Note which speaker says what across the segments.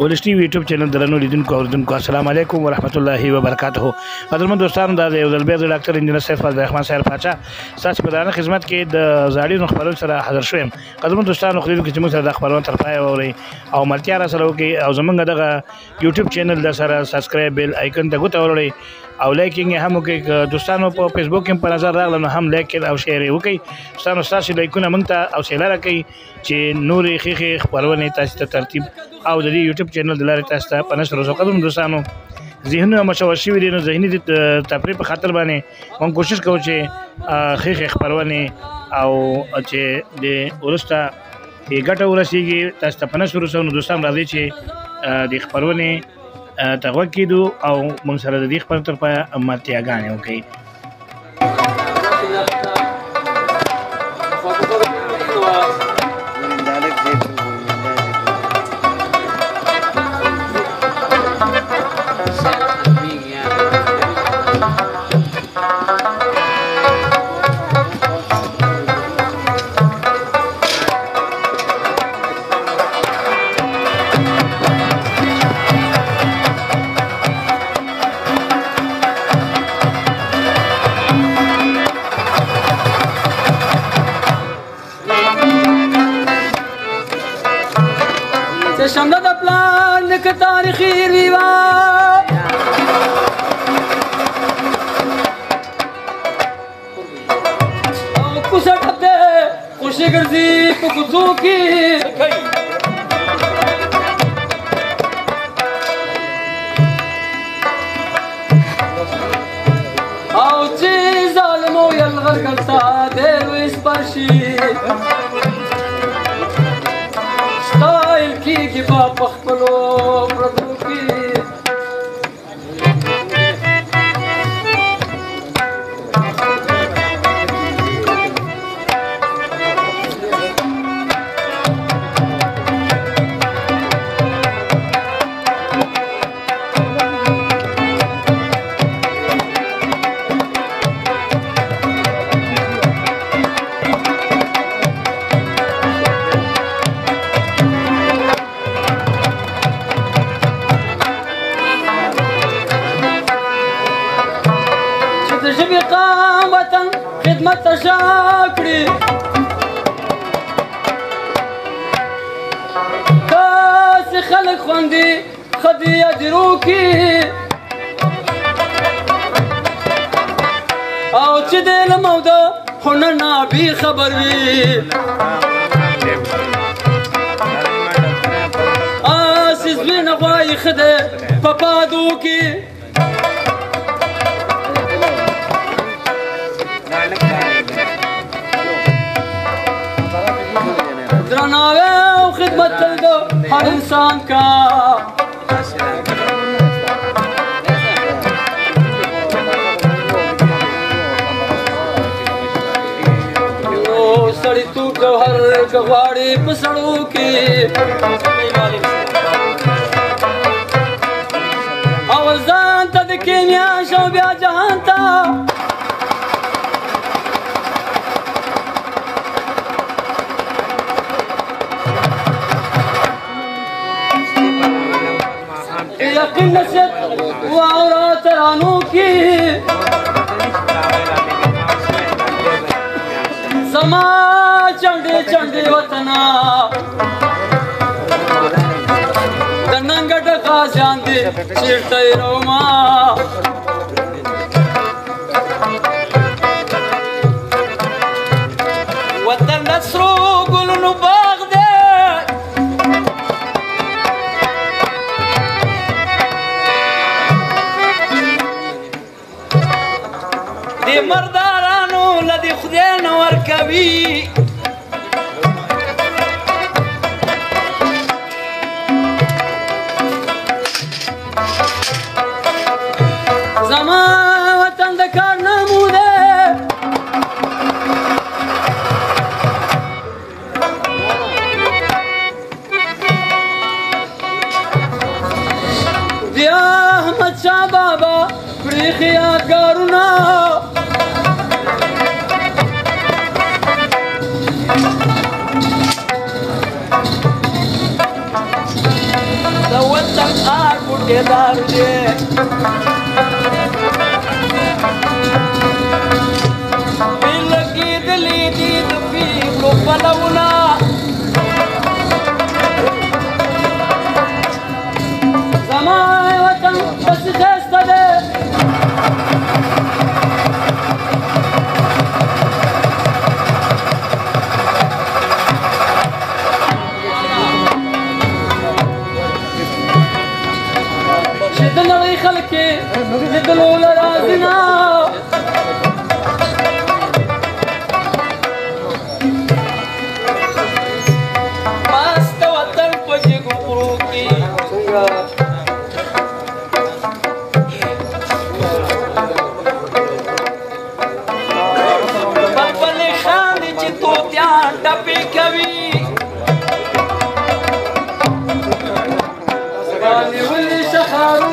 Speaker 1: ولس ټي وي یوټیوب چینل درنو لیدونکو اوریدونکو السلام علیکم ورحمت الله وبرکاته. قدرمن دوستانو دا یو ځل بیا د ډاکټر انجینر سیف الرحمن صاحب پاچا ستاسو په دانه خدمت کې د زاړي خبرونو سره حاضر شوم. قدرمن دوستانو خو دې چې موږ سره د خبرونو تر پای اوري او ملتیا را سره وکي او زمونږ دغه یوټیوب چینل د سره سبسکرایب بیل آیکن ته ګوته ورولئ او لایکینګ هم وکړئ. دوستانو په فیسبوک کې په نظر راغله نو هم لایک او شیر وکړئ. دوستانو ستاسو لایکونه موږ ته او شیر راکړئ چې نورې ښې خبرونه تاسو ته ترتیب او د دې یوټیوب چینل د لارې تاسو ته په نشر وسو. قدرمن دوستانو ذهنونه مشوش شوي دي نو ذهني تفریح په خاطر باندې موږ کوشش کوو چې ښې خبرونه او چې د ورسته ګټه ورسیږي تاسو ته په نشر وسو. نو دوستان راځي چې د خبرونه تغوږ کېدو او موږ سره د دې خبرو تر پایه ملتیاګانې وکړئ.
Speaker 2: شمله د پلان نکه تاریخي لیوا او کوڅه ټپه خوشي ګرځي په کوڅو کې او چې ظالم او یلغر ګرځا دی وې سپارشي کیږي په خپلو پردو کې خدمت شاکړي کاس خلک خوندي خدي ادرو کې او چې د لموده هنر نه بي خبر وي اساس وینه غواي خده په پادو کې درناوی او خدمت تل د هر انسان کا نو سړیتوب جوهر غواړي په سړو کې اول ځان ته د کیمیا شو بیا جهان ته یقین نشد واورا ترانو کی زما چنڈے چنڈے وطنا د ننګ ډکا ځان دې چیرته روما وطن نصرو ګلونو باغ دې مردارانو لدی خدای نه ورکوي زما وطن د کار نموده د احمد شاه بابا پریخ یادګارونه وطن آر بوټېدار دی وی لګېدلې دي د پیغلو پلونه زما وطن داسې ښایسته دی د نړۍ خلک یې لیدلو له راضي نه مست وطن په جګو غرو کې بلبلې خاندي چې طوطیان ټپې کوي ونیولې شخارو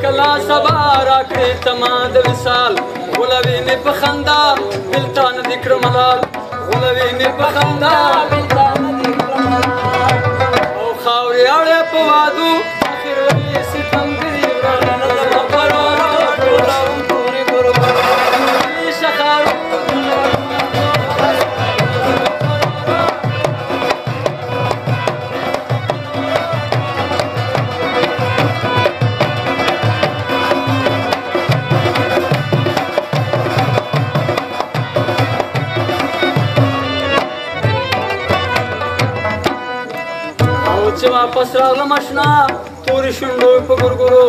Speaker 2: کلا سبا راکړې تما د وصال غولوي مې په خندا بلتان دې کړم حلال غولوي مې په خندا بلتان دې کړم حلال او خاورې اړې په وادو اخر وې ستم ګرې ورانه زما پرورو ټولم پورې ګورو شخارو چې واپس راغلم اشنا تورې شونډې په ګورګورو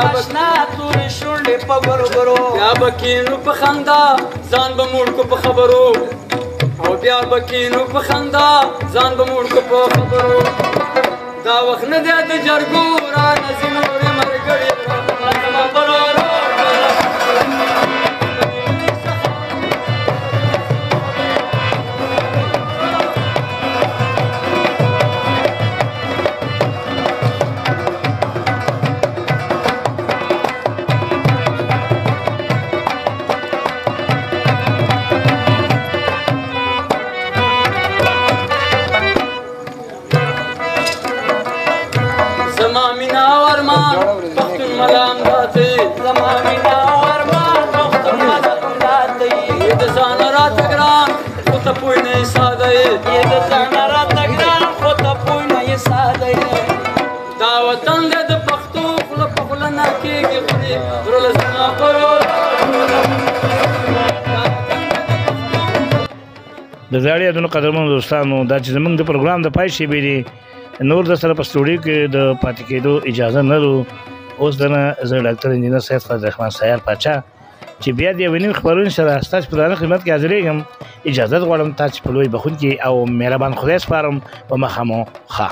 Speaker 2: اشنا تورې شونډې په ګورګورو بیا به کینو په خندا ځان به موړ کو په خبرو او بیا به کینو په خندا ځان به موړ کو په خبرو دا وخت نه دی د جرګو رانه ځینو نورې ملګري زما پرورو زما مینا ورمان پختون ملام داتې زما مینا ورمان پختون ملام داتې د ځان راته ګران خو ته پوه نه یې ساده یې د ځان راته ګران خو ته پوه نه یې ساده یې دا وطن دی د پښتو خوله په خوله نه کېږي خوري زړه زما پرور
Speaker 1: د زاړه یادونو قدرمنو دوستانو دا چې زموږ د پروګرام د پای شیبې دي نور د سره په سټوډیو کې د پاتې کېدو اجازه نه لرو اوس دنه زه ډاکټر انجینر سید فضل الرحمن سیار پاچا چې بیا د یوې نوې خپرونې سره ستاسو په درانه خدمت کې حاضرېږم اجازه غواړم تاسو په لوی بخښونکي او مهربان خدای سپارم په مخه مو ښه